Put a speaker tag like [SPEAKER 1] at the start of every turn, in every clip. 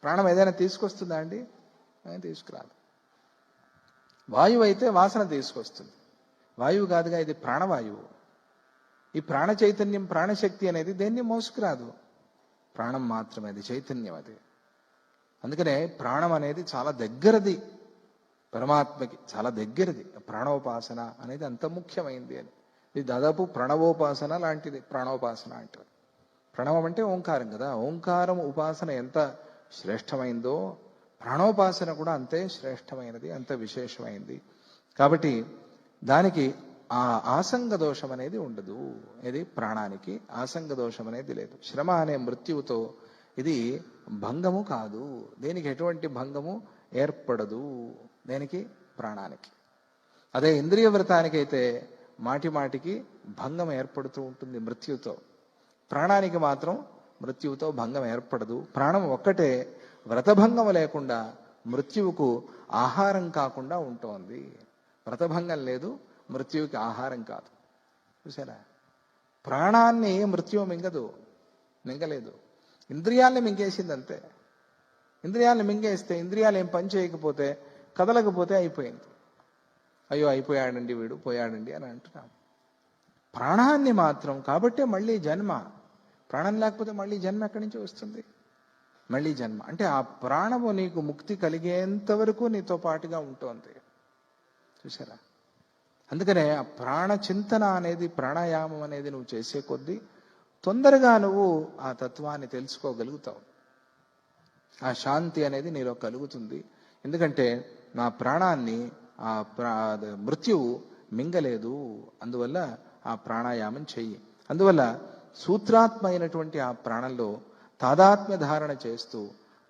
[SPEAKER 1] ప్రాణం ఏదైనా తీసుకొస్తుందా అండి? తీసుకురాదు. వాయువు అయితే వాసన తీసుకొస్తుంది. వాయువు కాదుగా, ఇది ప్రాణవాయువు. ఈ ప్రాణ చైతన్యం, ప్రాణశక్తి అనేది దేన్ని మోసుకురాదు, ప్రాణం మాత్రమే, అది చైతన్యం. అది అందుకనే ప్రాణం అనేది చాలా దగ్గరది పరమాత్మకి, చాలా దగ్గరది. ప్రాణోపాసన అనేది అంత ముఖ్యమైంది అని. ఇది దాదాపు ప్రణవోపాసన లాంటిది ప్రాణోపాసన అంటారు. ప్రణవం అంటే ఓంకారం కదా, ఓంకారం ఉపాసన ఎంత శ్రేష్టమైందో ప్రాణోపాసన కూడా అంతే శ్రేష్టమైనది, అంత విశేషమైంది. కాబట్టి దానికి ఆ ఆసంగ దోషం అనేది ఉండదు. ఇది ప్రాణానికి ఆసంగ దోషం అనేది లేదు. శ్రమ అనే మృత్యువుతో ఇది భంగము కాదు, దేనికి ఎటువంటి భంగము ఏర్పడదు, దేనికి? ప్రాణానికి. అదే ఇంద్రియ వ్రతానికైతే మాటి మాటికి భంగం ఏర్పడుతూ ఉంటుంది మృత్యుతో. ప్రాణానికి మాత్రం మృత్యువుతో భంగం ఏర్పడదు. ప్రాణం ఒక్కటే వ్రతభంగం లేకుండా మృత్యువుకు ఆహారం కాకుండా ఉంటోంది. వ్రతభంగం లేదు, మృత్యువుకి ఆహారం కాదు. చూసారా? ప్రాణాన్ని మృత్యువు మింగలేదు. ఇంద్రియాలని మింగేసింది అంతే. ఇంద్రియాలను మింగేస్తే ఇంద్రియాలు ఏం పని చేయకపోతే, కదలకపోతే అయిపోయింది. అయ్యో అయిపోయాడండి వీడు, పోయాడండి అని అంటున్నాం. ప్రాణాన్ని మాత్రం, కాబట్టే మళ్ళీ జన్మ. ప్రాణం లేకపోతే మళ్ళీ జన్మ ఎక్కడి నుంచి వస్తుంది? మళ్ళీ జన్మ అంటే ఆ ప్రాణము నీకు ముక్తి కలిగేంత వరకు నీతో పాటుగా ఉంటుంది. చూసారా? అందుకనే ఆ ప్రాణ చింతన అనేది, ప్రాణాయామం అనేది నువ్వు చేసే కొద్దీ తొందరగా నువ్వు ఆ తత్వాన్ని తెలుసుకోగలుగుతావు. ఆ శాంతి అనేది నీలో కలుగుతుంది. ఎందుకంటే నా ప్రాణాన్ని ఆ మృత్యువు మింగలేదు. అందువల్ల ఆ ప్రాణాయామం చెయ్యి. అందువల్ల సూత్రాత్మ అయినటువంటి ఆ ప్రాణంలో తాదాత్మ్య ధారణ చేస్తూ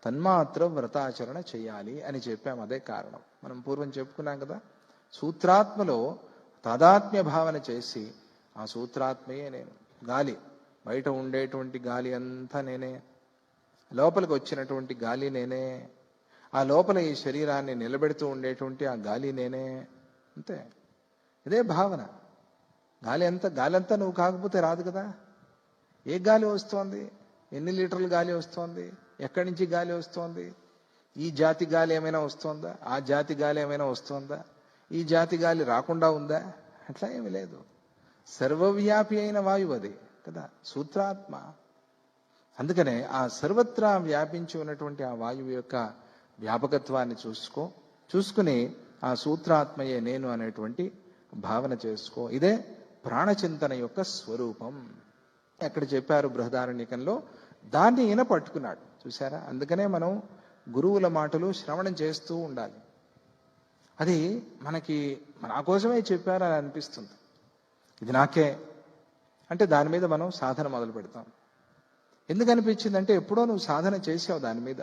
[SPEAKER 1] తన్మాత్ర వ్రతాచరణ చేయాలి అని చెప్పాము. అదే కారణం. మనం పూర్వం చెప్పుకున్నాం కదా, సూత్రాత్మలో తాదాత్మ్య భావన చేసి, ఆ సూత్రాత్మయే నేను. గాలి, బయట ఉండేటువంటి గాలి అంతా నేనే, లోపలికి వచ్చినటువంటి గాలి నేనే, ఆ లోపల ఈ శరీరాన్ని నిలబెడుతూ ఉండేటువంటి ఆ గాలి నేనే. అంతే. ఇదే భావన. గాలంతా నువ్వు కాకపోతే రాదు కదా. ఏ గాలి వస్తోంది? ఎన్ని లీటర్ల గాలి వస్తోంది? ఎక్కడి నుంచి గాలి వస్తోంది? ఈ జాతి గాలి ఏమైనా వస్తోందా? ఆ జాతి గాలి ఏమైనా వస్తోందా? ఈ జాతి గాలి రాకుండా ఉందా? అట్లా ఏమి లేదు. సర్వవ్యాపి అయిన వాయువు అది కదా సూత్రాత్మ. అందుకనే ఆ సర్వత్రా వ్యాపించి ఉన్నటువంటి ఆ వాయువు యొక్క వ్యాపకత్వాన్ని చూసుకుని ఆ సూత్రాత్మయే నేను అనేటువంటి భావన చేసుకో. ఇదే ప్రాణచింతన యొక్క స్వరూపం. ఎక్కడ చెప్పారు బృహదారణ్యకంలో, దాన్ని ఈయన పట్టుకున్నాడు. చూసారా? అందుకనే మనం గురువుల మాటలు శ్రవణం చేస్తూ ఉండాలి. అది మనకి నా కోసమే చెప్పారని అనిపిస్తుంది. ఇది నాకే అంటే దాని మీద మనం సాధన మొదలు పెడతాం. ఎందుకు అనిపించింది అంటే, ఎప్పుడో నువ్వు సాధన చేసావు, దాని మీద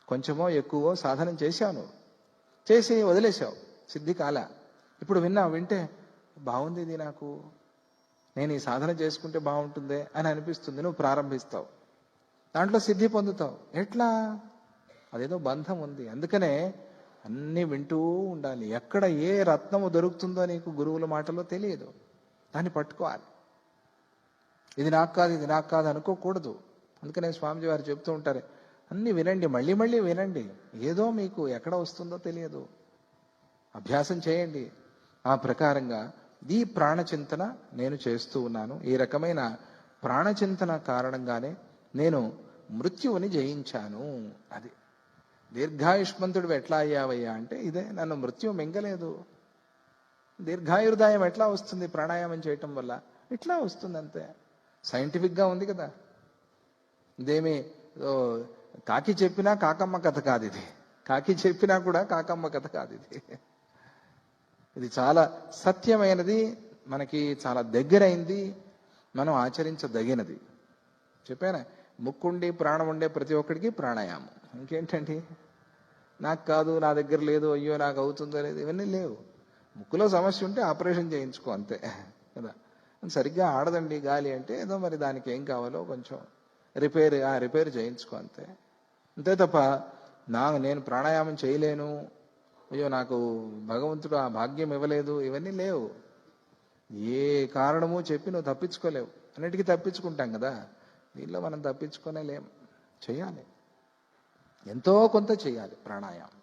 [SPEAKER 1] కొంచెమో ఎక్కువో సాధన చేశావు, నువ్వు చేసి వదిలేసావు, సిద్ధి కాల. ఇప్పుడు వింటే బాగుంది, ఇది నాకు, నేను ఈ సాధన చేసుకుంటే బాగుంటుందే అని అనిపిస్తుంది. నువ్వు ప్రారంభిస్తావు, దాంట్లో సిద్ధి పొందుతావు. ఎట్లా? అదేదో బంధం ఉంది. అందుకనే అన్నీ వింటూ ఉండాలి. ఎక్కడ ఏ రత్నము దొరుకుతుందో నీకు గురువుల మాటలో తెలియదు, దాన్ని పట్టుకోవాలి. ఇది నాకు కాదు అనుకోకూడదు. అందుకనే స్వామిజీ వారు చెప్తూ ఉంటారు, అన్ని వినండి, మళ్ళీ మళ్ళీ వినండి. ఏదో మీకు ఎక్కడ వస్తుందో తెలియదు, అభ్యాసం చేయండి. ఆ ప్రకారంగా ఈ ప్రాణచింతన నేను చేస్తూ ఉన్నాను. ఈ రకమైన ప్రాణచింతన కారణంగానే నేను మృత్యువుని జయించాను. అది దీర్ఘాయుష్మంతుడు ఎట్లా అయ్యావయ్యా అంటే, ఇదే, నన్ను మృత్యువు మింగలేదు. దీర్ఘాయుర్దాయం ఎట్లా వస్తుంది? ప్రాణాయామం చేయటం వల్ల ఇట్లా వస్తుంది, అంతే. సైంటిఫిక్గా ఉంది కదా. ఇదేమి కాకి చెప్పినా కాకమ్మ కథ కాదు ఇది. కాకి చెప్పినా కూడా కాకమ్మ కథ కాదు ఇది. ఇది చాలా సత్యమైనది, మనకి చాలా దగ్గరైంది, మనం ఆచరించదగినది. చెప్పానా? ముక్కుండి ప్రాణం ఉండే ప్రతి ఒక్కడికి ప్రాణాయామం. ఇంకేంటండి? నాకు కాదు, నా దగ్గర లేదు, అయ్యో నాకు అవుతుందో లేదు, ఇవన్నీ లేవు. ముక్కులో సమస్య ఉంటే ఆపరేషన్ చేయించుకో, అంతే కదా. సరిగ్గా ఆడదండి గాలి అంటే, ఏదో మరి దానికి ఏం కావాలో కొంచెం రిపేర్ చేయించుకో, అంతే. అంతే తప్ప నేను ప్రాణాయామం చేయలేను, అయ్యో నాకు భగవంతుడు ఆ భాగ్యం ఇవ్వలేదు, ఇవన్నీ లేవు. ఏ కారణము చెప్పి నువ్వు తప్పించుకోలేవు. అన్నిటికీ తప్పించుకుంటాం కదా, దీనిలో మనం తప్పించుకోనే లేం. చేయాలి. ఎంతో కొంత చేయాలి ప్రాణాయామం.